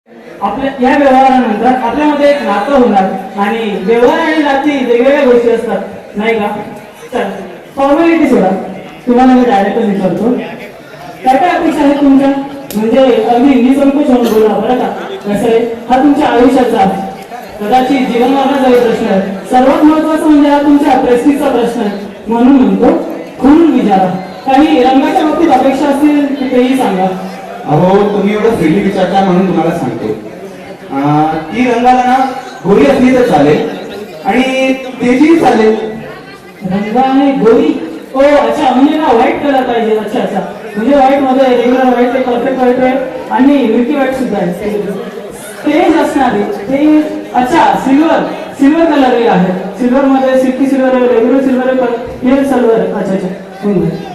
आपल्या या व्यवहारानंतर आपल्यामध्ये एक नातं होणार आणि व्यवहार आणि नाती वेगवेगळ्या गोष्टी असतात नाही का. चल फॉर्मॅलिटी सोडा, तुम्हाला मी डायरेक्टच विचारतो काय काय अपेक्षा आहेत तुमच्या, म्हणजे अगदी निसंकोच होऊन बोला बरं का. कसं आहे, हा तुमच्या आयुष्याचा कदाचित जीवनमार्गाचा प्रश्न आहे. सर्वात महत्वाचा म्हणजे हा तुमच्या प्रेस्टिजचा प्रश्न आहे. म्हणून म्हणतो खुलून विचारा. काही रंगाच्या बाबतीत अपेक्षा असतील तेही सांगा. अहो तुम्ही एवढं फ्रीली विचारता म्हणून तुम्हाला सांगतो. ती रंगाला ना गोरी असली तर चालेल आणि तेजी चालेल. रंग आणि गोरी, ओ अच्छा, म्हणजे ना व्हाईट कलर पाहिजे. अच्छा अच्छा, म्हणजे व्हाईट मध्ये रेग्युलर व्हाईट आहे, परफेक्ट व्हाईट आहे आणि मिल्की व्हाईट सुद्धा आहे. तेज असणारे ते, अच्छा सिल्वर कलर आहे. सिल्वर मध्ये सिल्की सिल्वर आहे, रेग्युलर सिल्वर आहे, प्युअर सिल्वर आहे. अच्छा अच्छा,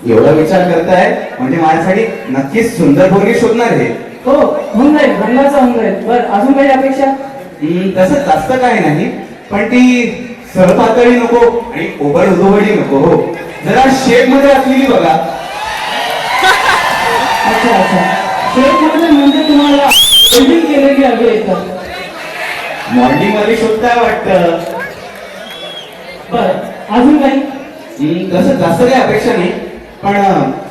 एवढा विचार करताय म्हणजे माझ्यासाठी नक्कीच सुंदर पोरगी शोधणार आहे. हो होऊन जाईल, रंगाचा होऊन जाईल. बरं अजून काही अपेक्षा? तसं जास्त काही नाही, पण ती सरपातळी नको आणि ओबड उधोबडी नको. हो जरा शेप मध्ये असलेली बघा. अच्छा अच्छा, शेप मध्ये म्हणजे तुम्हाला बिल्डिंग केलेली हवी येतात. मॉर्निंग मध्ये शोधताय वाटतं. बरं अजून काही? तसं जास्त काही अपेक्षा नाही, पण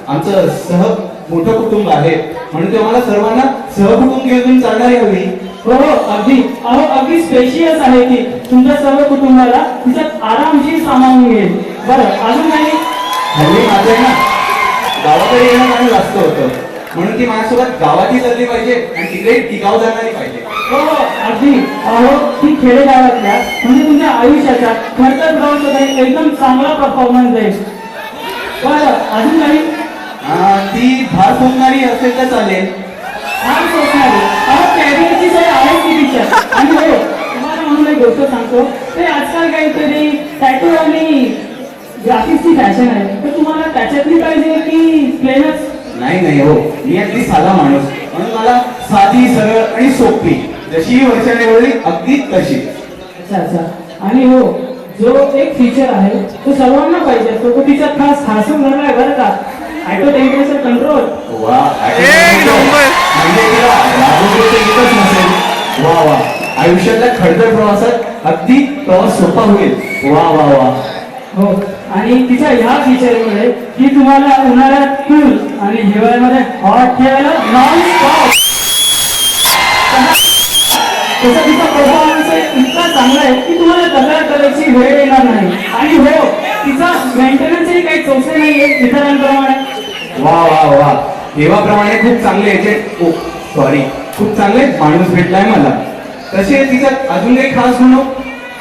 आमचं मोठं कुटुंब आहे म्हणून ते आम्हाला सर्वांना सहकुटुंब घेऊन चालणारी हवी. हो अगदी, अहो अगदी स्पेशियस आहे ती तुमच्या सर्व कुटुंबाला तिच्यात आरामशीर सामावून घेईल. बरं अजून काही? हल्ली माझं ना गावाकडे येणं आणि जास्त होतं म्हणून ती माझ्यासोबत गावातही चालली पाहिजे आणि तिकडे टिकाव जाणारी पाहिजे. हो अगदी, अहो ती खेडेगावातल्या म्हणजे तुमच्या आयुष्याचा खर्चात राहून एकदम चांगला परफॉर्मन्स जाईल. बरं अजून काही? ती भार फोडणारी असेल तर चालेल. फार सोचणारी, अहो कॅबिनेटची सोय आहे की तिच्या. आणि हो तुम्हाला म्हणून एक गोष्ट सांगतो, ते आजकाल काहीतरी टॅटू आणि ग्राफिक्सची फॅशन आहे, तर तुम्हाला त्याच्यातली पाहिजे की प्लेनच? नाही हो, मी अगदी साधा माणूस म्हणून मला साधी सरळ आणि सोपी, जशी वर्षाने वेळी अगदी तशी. अच्छा अच्छा, आणि हो जो एक फीचर आहे तो सर्वांना पाहिजे असतो, तो तिचा खास हसून झाला आहे बरं का. Auto temperature control. वा म्हणजे तिला राजूचे येतच नसेल. वा वा, आयुष्यातल्या खडतर प्रवासात अगदी प्रवास सोपा होईल. वा वा वा. हो, आणि तिच्या ह्या फीचरमुळे ती तुम्हाला उन्हाळ्यात कूल आणि हिवाळ्यामध्ये हॉट ठेवायला नॉन स्टॉप. तसं तिचा परफॉर्मन्स इतका चांगला आहे की तुम्हाला तक्रार करायची वेळ येणार नाही. आणि हो तिचा मेंटेनन्सही काही चौसे नाहीये इतरांप्रमाणे. वा वा वा, देवाप्रमाणे खूप चांगले याचे खूप चांगले माणूस भेटलाय मला. तसे तिच्यात अजून काही खास गुण?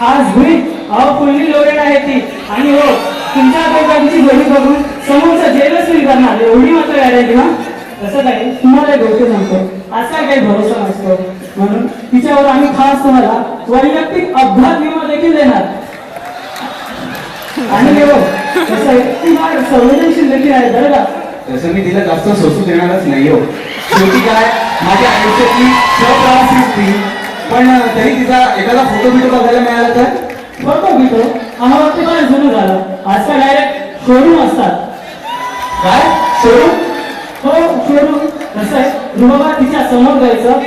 आज होईल, अहो फुल्ली लोडेड आहे ती. आणि हो तुमच्या दोघांची जोडी बघून समोरचा जेलच फील करणार एवढी मात्र गॅरंटी. ना तसं काही तुम्हाला एक गोष्ट सांगतो, आजकाल काही भरोसा नसतो म्हणून तिच्यावर आम्ही खास तुम्हाला वैयक्तिक अपघात विमा देखील देणार. आणि हो कसं आहे, ती फार संवेदनशील देखील आहे बरं का. तसं मी तिला जास्त सोसू देणारच नाही हो. शेवटी काय, माझ्या आयुष्यातली सहप्रवासीच ती. पण तरी तिचा एखादा फोटो बघायला मिळाला तर? फोटो आम्हाला वाटतं काय जुनं झालं. आजकाल डायरेक्ट शोरूम असतात. काय शोरूम? हो शोरूम. कसं आहे, रुबाबा तिच्या समोर जायचं,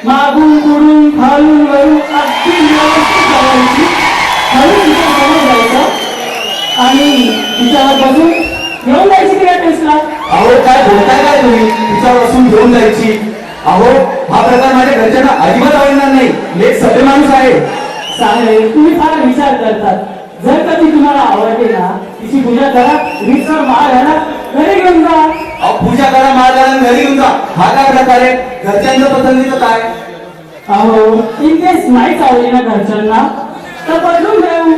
मागून पुढून खालून वरून अगदी व्यवस्थित जायची, खालून तिच्या समोर जायचं आणि तिच्यावर बसून घेऊन जायची तिला टेस्टला. अहो काय बोलताय काय तुम्ही? तिच्यावर बसून घेऊन जायची? अहो हा प्रकार माझ्या घरच्यांना अजिबात आवडणार नाही. मी एक सभ्य माणूस आहे. चालेल, तुम्ही फार विचार करतात. जर का ती तुम्हाला आवडली ना, तिची पूजा करा, रीतसर माळ घाला, घरी घेऊन जा. अहो पूजा करा, माळ घाला, घरी घेऊन जा, हा काय प्रकार आहे? घरच्यांचं पसंतीचं काय? अहो इन केस नाहीच आवडली ना घरच्यांना तर बदलून देऊ.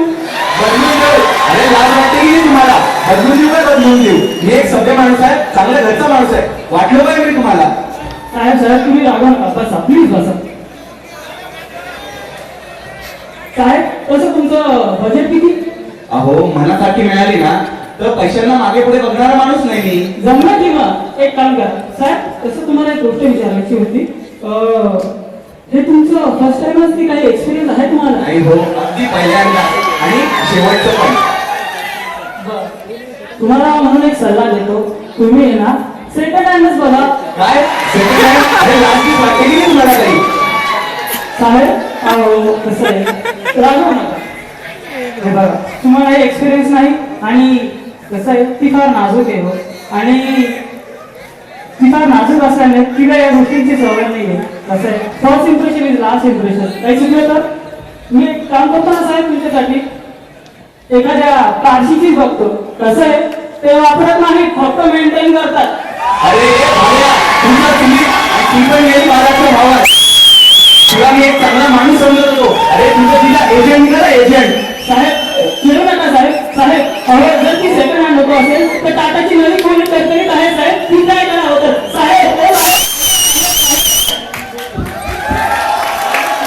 बदलून देऊ? अरे लाज वाटते की नाही तुम्हाला? बदलून देऊ काय बदलून देऊ? मी एक सभ्य माणूस आहे, चांगल्या घरचा माणूस आहे. वाटलं पाहिजे मी तुम्हाला? साहेब तुम्ही रागवू नका, बसा प्लीज बसा. साहेब तसं तुमचं बजेट किती? अहो मनासाठी मिळाली ना तर पैशांना मागे पुढे बघणारा माणूस नाही मी. जमलं किंवा एक काम करा साहेब, तसं तुम्हाला एक गोष्ट विचारायची होती. हे तुमचं फर्स्ट टाइमच की काही एक्सपिरियन्स आहे तुम्हाला? नाही हो, अगदी पहिल्यांदा आणि शेवटचं पण. तुम्हाला म्हणून एक सल्ला देतो, तुम्ही ना सेकंड हँडच बघा. काय सेकंड हँड? अरे लास्ट वाटते की रागवू नका. हे बघा, तुम्हाला एक्सपिरियन्स नाही आणि कसं आहे, ती फार नाजूक आहे हो. आणि ती फार नाजूक असल्याने तिला या गोष्टींची सवय नाही आहे. कसं आहे, first impression is last impression. काही चुकलं तर मी एक काम करतो ना साहेब तुमच्यासाठी, एखाद्या काशीचीच बघतो. कसं आहे, ते वापरत नाही, फक्त मेंटेन करतात. अरे भावड्या, तुमचा तुम्ही ती पण गेली महाराष्ट्र भावात. तुला मी एक चांगला माणूस समजत होतो. अरे तुझं तिला एजंट करा, एजंट. साहेब चिडू नका साहेब. साहेब अहो, जर ती सेकंड हँड नको असेल तर टाटाची नवी खोली तरतरीत आहे साहेब, ती काय